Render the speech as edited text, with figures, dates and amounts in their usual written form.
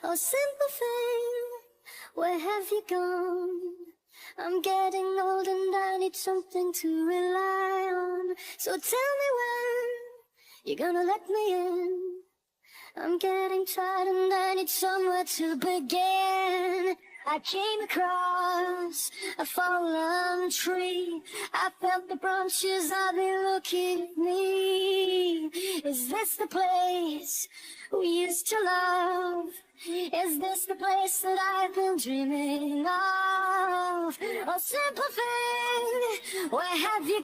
Oh, simple thing, where have you gone? I'm getting old and I need something to rely on. So tell me when you're gonna let me in. I'm getting tired and I need somewhere to begin. I came across a fallen tree. I felt the branches of it looking at me. Is this the place we used to love? Is this the place that I've been dreaming of? Oh, simple thing, where have you